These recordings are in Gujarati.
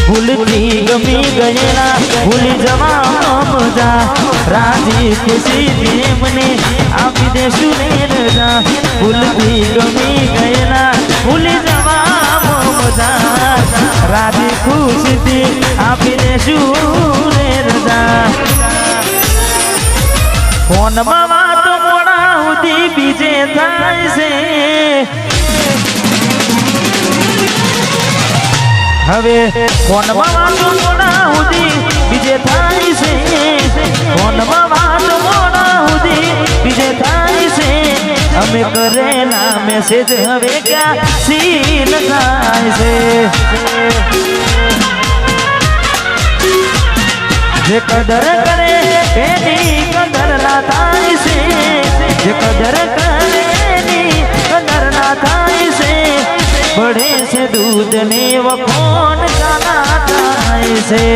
ભૂલથી ગમી ગયેલા ભૂલી જવા મજા રાજી ખુશી મને આપી દેશું ને રજા ભૂલથી ગમી ગયેલા ભૂલી જવા મજા રાજી ખુશી આપી દેશું ને રજા ફોનમાં વાતો મોડા સુધી બીજે થાય છે હવે ફોનમાં વાતો મોડા સુધી બીજે થાય છે ફોનમાં વાતો મોડા સુધી બીજે થાય છે અમે કરેલા મેસેજ હવે ક્યાં સીન થાય છે જે કદર કરે એની કદર ના થાય છે જે કદર કરે એની કદર ના થાય છે बढ़े से दूध ने वो कौन जाना ऐसे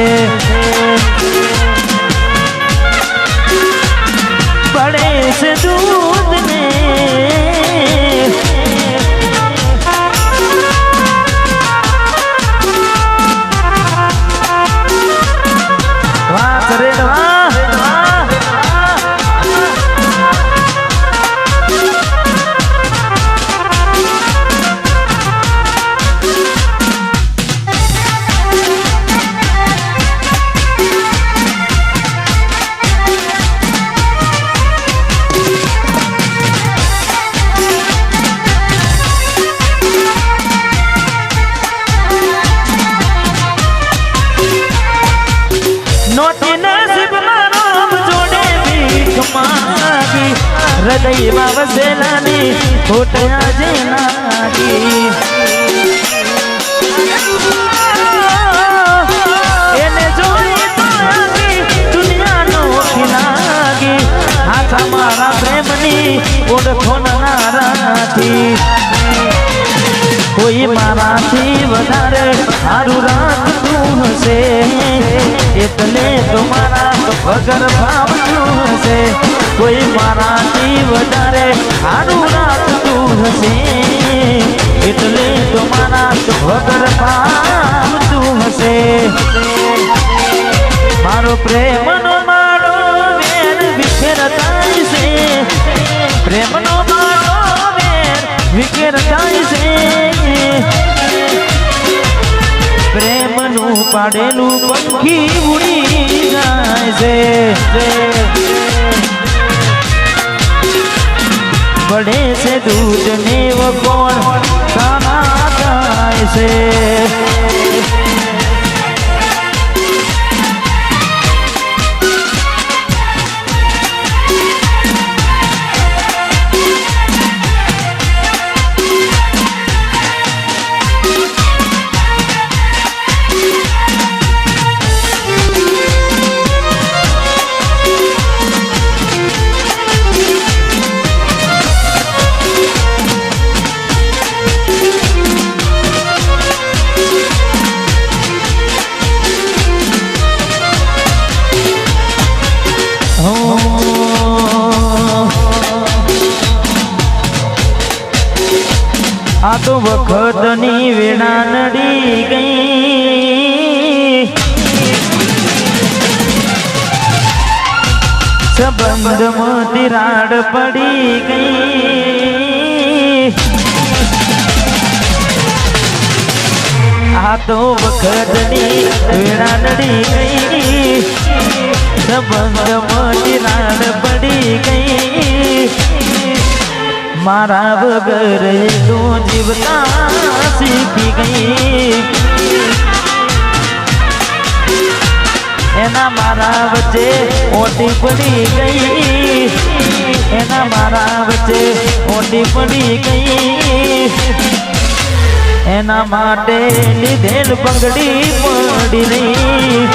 बड़े से दूध ने वाह करे वाह હૃદયમાં વસેલાની ખોટયા જે લાગી એને જોઈ તો દુનિયાનો ખીલાગી હાથા મારા પ્રેમની ઓળખો ના રાખી કોઈ મારાથી વધારે સારું રાખતું હશે એટલે તમારા વગર ભાવતું હશે કોઈ મારાથી વધારે સારું રાખતું હશે એટલે તમારા વગર ભાવતું હશે મારો પ્રેમનો માળો વેર વિખેર થાય છે પ્રેમનો માળો વેર વિખેર થાય છે પ્રેમનું પાડેલું પંખી ઉડી જાય છે बड़े से दूध ने वो कौन खाना खाए से આ તો વખતની વેળા નડી ગઈ સંબંધમાં તિરાડ પડી ગઈ આ તો વખતની વેળા નડી ગઈ સંબંધમાં તિરાડ પડી ગઈ મારા વગર તું જીવતા શીખી ગઈ એના મારા વચ્ચે ઓટી પડી ગઈ એના મારા વચ્ચે ઓટી પડી ગઈ એના માટે લીધેલ પગડી પડી રહી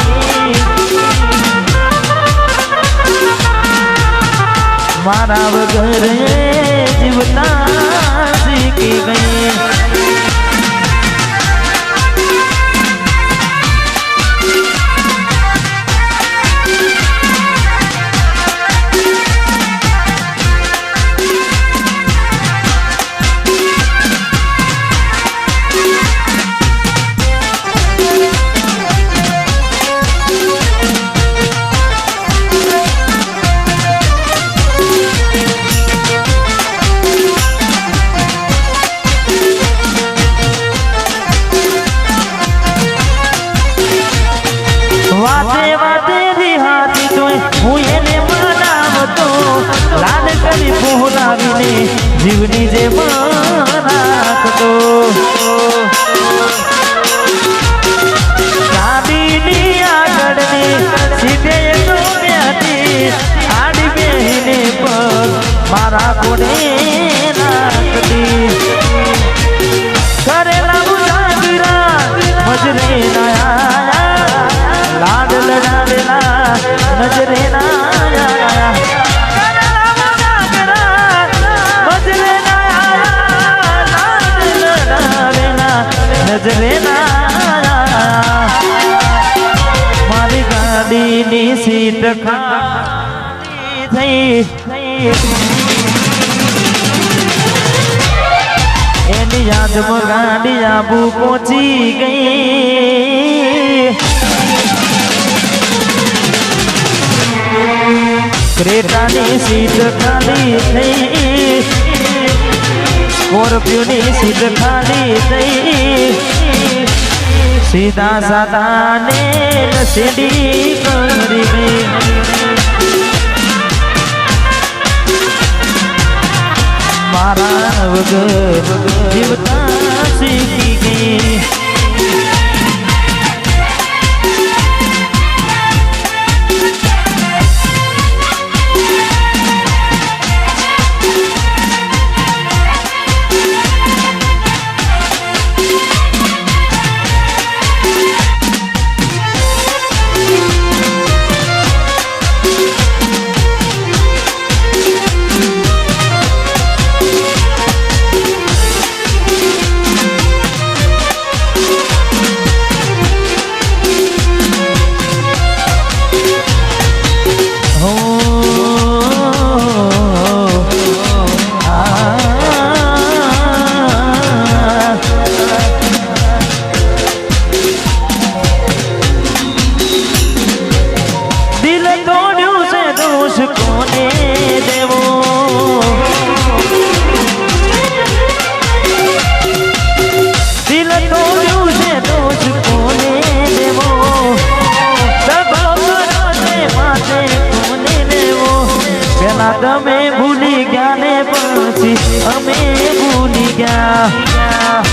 મારા વગર જીવતા શીખી ગઈ જીવની જે રાખતો ગાડીની આગળની સીધે તો બેઠી આડી બેહીને પર મારા કોને રાખતી કરેલા ઉજાગરા મજરે ના લાડ લડાવેલા નજરે ના નજરે મારી ગાડીની સીટ ખાલી થઈ એની યાદમાં ગાડી આબુ પહોંચી ગઈ ક્રેટાની સીટ ખાલી થઈ સ્કોર્પિયોની સીટ ખાલી થઈ સીધા સાદા ને સીડી કરી ગઈ મારા વગર જીવતા શીખી ગઈ તમે ભૂલી ગયા ને પછી અમે ભૂલી ગયા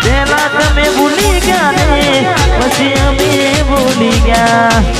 પેલા તમે ભૂલી ગયા ને પછી અમે ભૂલી ગયા